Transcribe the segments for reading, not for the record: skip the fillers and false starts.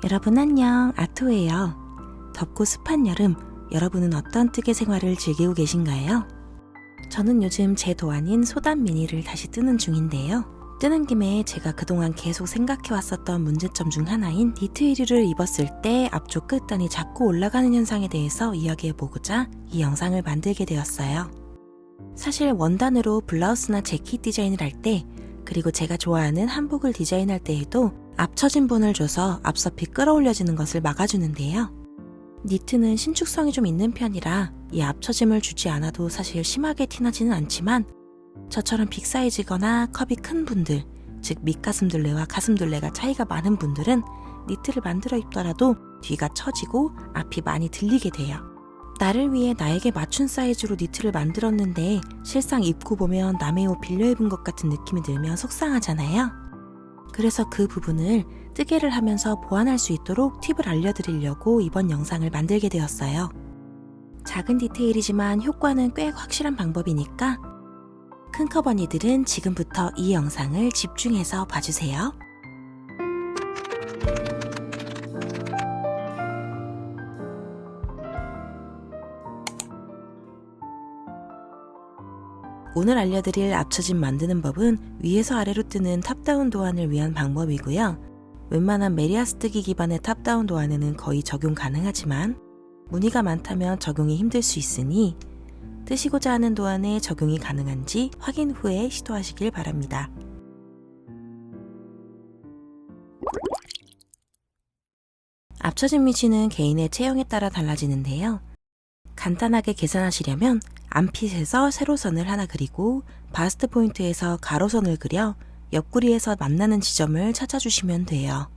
여러분 안녕, 아토예요. 덥고 습한 여름, 여러분은 어떤 뜨개 생활을 즐기고 계신가요? 저는 요즘 제 도안인 소단 미니를 다시 뜨는 중인데요. 뜨는 김에 제가 그동안 계속 생각해왔었던 문제점 중 하나인 니트 의류를 입었을 때 앞쪽 끝단이 자꾸 올라가는 현상에 대해서 이야기해보고자 이 영상을 만들게 되었어요. 사실 원단으로 블라우스나 재킷 디자인을 할 때, 그리고 제가 좋아하는 한복을 디자인할 때에도 앞처진 분을 줘서 앞섭이 끌어올려지는 것을 막아주는데요. 니트는 신축성이 좀 있는 편이라 이 앞처짐을 주지 않아도 사실 심하게 티나지는 않지만 저처럼 빅사이즈거나 컵이 큰 분들, 즉 밑가슴둘레와 가슴둘레가 차이가 많은 분들은 니트를 만들어 입더라도 뒤가 처지고 앞이 많이 들리게 돼요. 나를 위해 나에게 맞춘 사이즈로 니트를 만들었는데 실상 입고 보면 남의 옷 빌려 입은 것 같은 느낌이 들면 속상하잖아요. 그래서 그 부분을 뜨개를 하면서 보완할 수 있도록 팁을 알려드리려고 이번 영상을 만들게 되었어요. 작은 디테일이지만 효과는 꽤 확실한 방법이니까 큰 컵 언니들은 지금부터 이 영상을 집중해서 봐주세요. 오늘 알려드릴 앞처짐 만드는 법은 위에서 아래로 뜨는 탑다운 도안을 위한 방법이고요. 웬만한 메리아스 뜨기 기반의 탑다운 도안에는 거의 적용 가능하지만 무늬가 많다면 적용이 힘들 수 있으니 뜨시고자 하는 도안에 적용이 가능한지 확인 후에 시도하시길 바랍니다. 앞처짐 위치는 개인의 체형에 따라 달라지는데요. 간단하게 계산하시려면 암핏에서 세로선을 하나 그리고 바스트 포인트에서 가로선을 그려 옆구리에서 만나는 지점을 찾아주시면 돼요.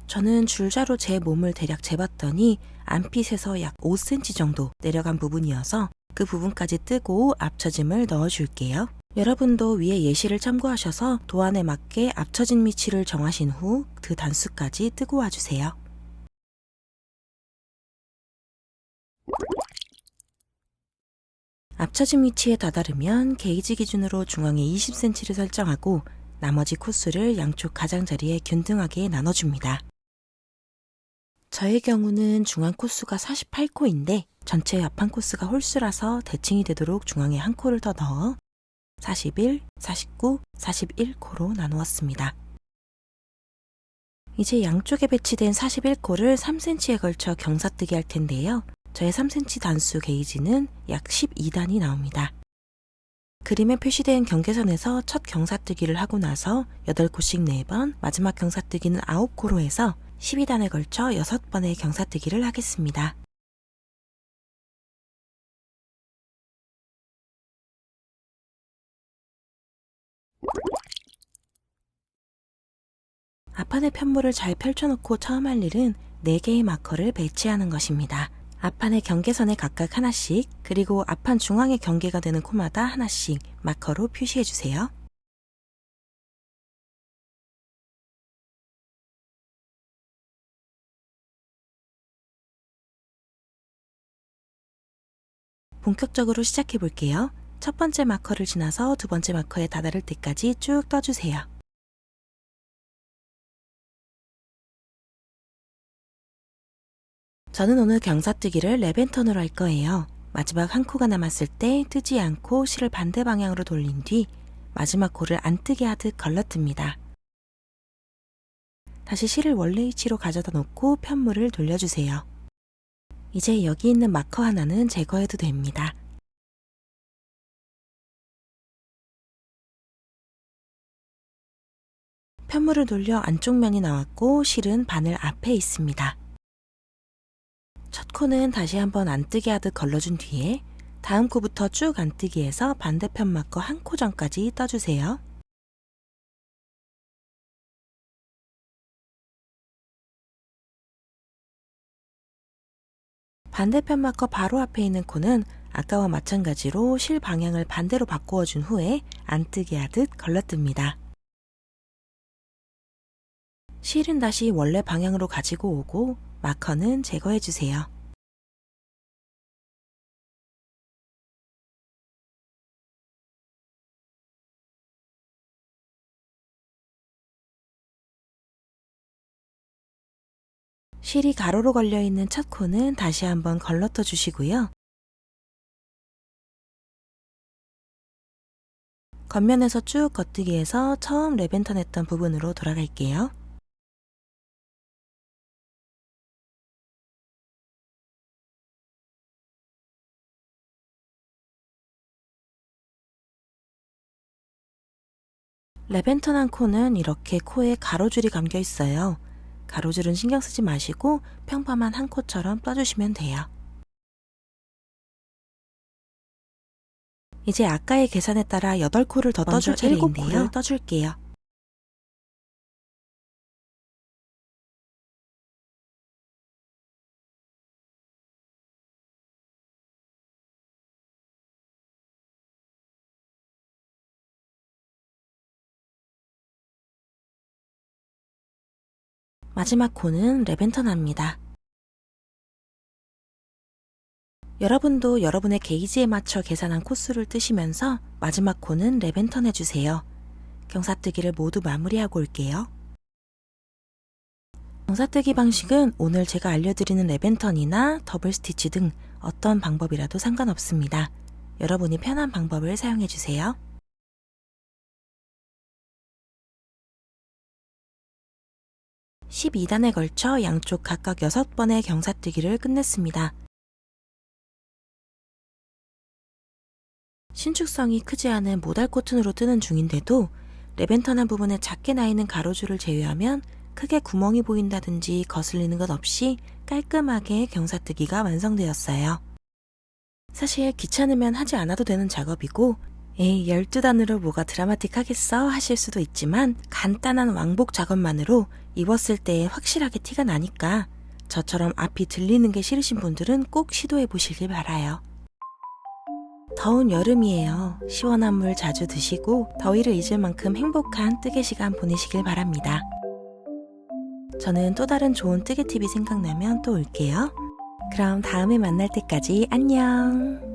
저는 줄자로 제 몸을 대략 재봤더니 암핏에서 약 5cm 정도 내려간 부분이어서 그 부분까지 뜨고 앞처짐을 넣어줄게요. 여러분도 위에 예시를 참고하셔서 도안에 맞게 앞처짐 위치를 정하신 후 그 단수까지 뜨고 와주세요. 앞처짐 위치에 다다르면 게이지 기준으로 중앙에 20cm를 설정하고 나머지 코스를 양쪽 가장자리에 균등하게 나눠줍니다. 저의 경우는 중앙 코스가 48코인데 전체 앞판 코스가 홀수라서 대칭이 되도록 중앙에 한 코를 더 넣어 41, 49, 41코로 나누었습니다. 이제 양쪽에 배치된 41코를 3cm에 걸쳐 경사뜨기 할 텐데요. 저의 3cm 단수 게이지는 약 12단이 나옵니다. 그림에 표시된 경계선에서 첫 경사뜨기를 하고 나서 8코씩 4번, 마지막 경사뜨기는 9코로 해서 12단에 걸쳐 6번의 경사뜨기를 하겠습니다. 앞판의 편물을 잘 펼쳐놓고 처음 할 일은 4개의 마커를 배치하는 것입니다. 앞판의 경계선에 각각 하나씩, 그리고 앞판 중앙의 경계가 되는 코마다 하나씩 마커로 표시해주세요. 본격적으로 시작해 볼게요. 첫 번째 마커를 지나서 두 번째 마커에 다다를 때까지 쭉 떠주세요. 저는 오늘 경사뜨기를 랩앤턴으로 할 거예요. 마지막 한 코가 남았을 때 뜨지 않고 실을 반대 방향으로 돌린 뒤 마지막 코를 안 뜨게 하듯 걸러뜹니다. 다시 실을 원래 위치로 가져다 놓고 편물을 돌려주세요. 이제 여기 있는 마커 하나는 제거해도 됩니다. 편물을 돌려 안쪽 면이 나왔고 실은 바늘 앞에 있습니다. 첫 코는 다시 한번 안 뜨게 하듯 걸러준 뒤에 다음 코부터 쭉 안 뜨기 해서 반대편 마커 한 코 전까지 떠주세요. 반대편 마커 바로 앞에 있는 코는 아까와 마찬가지로 실 방향을 반대로 바꾸어 준 후에 안 뜨게 하듯 걸러뜹니다. 실은 다시 원래 방향으로 가지고 오고 마커는 제거해 주세요. 실이 가로로 걸려있는 첫 코는 다시 한번 걸러떠 주시고요. 겉면에서 쭉 겉뜨기해서 처음 랩앤턴 했던 부분으로 돌아갈게요. 랩앤턴한 코는 이렇게 코에 가로줄이 감겨 있어요. 가로줄은 신경 쓰지 마시고 평범한 한 코처럼 떠주시면 돼요. 이제 아까의 계산에 따라 8코를 더 떠줄 차례인데요. 7코를 떠줄게요. 마지막 코는 랩앤턴 합니다. 여러분도 여러분의 게이지에 맞춰 계산한 코수를 뜨시면서 마지막 코는 랩앤턴 해주세요. 경사뜨기를 모두 마무리하고 올게요. 경사뜨기 방식은 오늘 제가 알려드리는 랩앤턴이나 더블 스티치 등 어떤 방법이라도 상관없습니다. 여러분이 편한 방법을 사용해주세요. 12단에 걸쳐 양쪽 각각 6번의 경사뜨기를 끝냈습니다. 신축성이 크지 않은 모달 코튼으로 뜨는 중인데도 랩앤턴한 부분에 작게 나있는 가로줄을 제외하면 크게 구멍이 보인다든지 거슬리는 것 없이 깔끔하게 경사뜨기가 완성되었어요. 사실 귀찮으면 하지 않아도 되는 작업이고 12단으로 뭐가 드라마틱하겠어 하실 수도 있지만 간단한 왕복 작업만으로 입었을 때 확실하게 티가 나니까 저처럼 앞이 들리는 게 싫으신 분들은 꼭 시도해 보시길 바라요. 더운 여름이에요. 시원한 물 자주 드시고 더위를 잊을 만큼 행복한 뜨개 시간 보내시길 바랍니다. 저는 또 다른 좋은 뜨개 팁이 생각나면 또 올게요. 그럼 다음에 만날 때까지 안녕.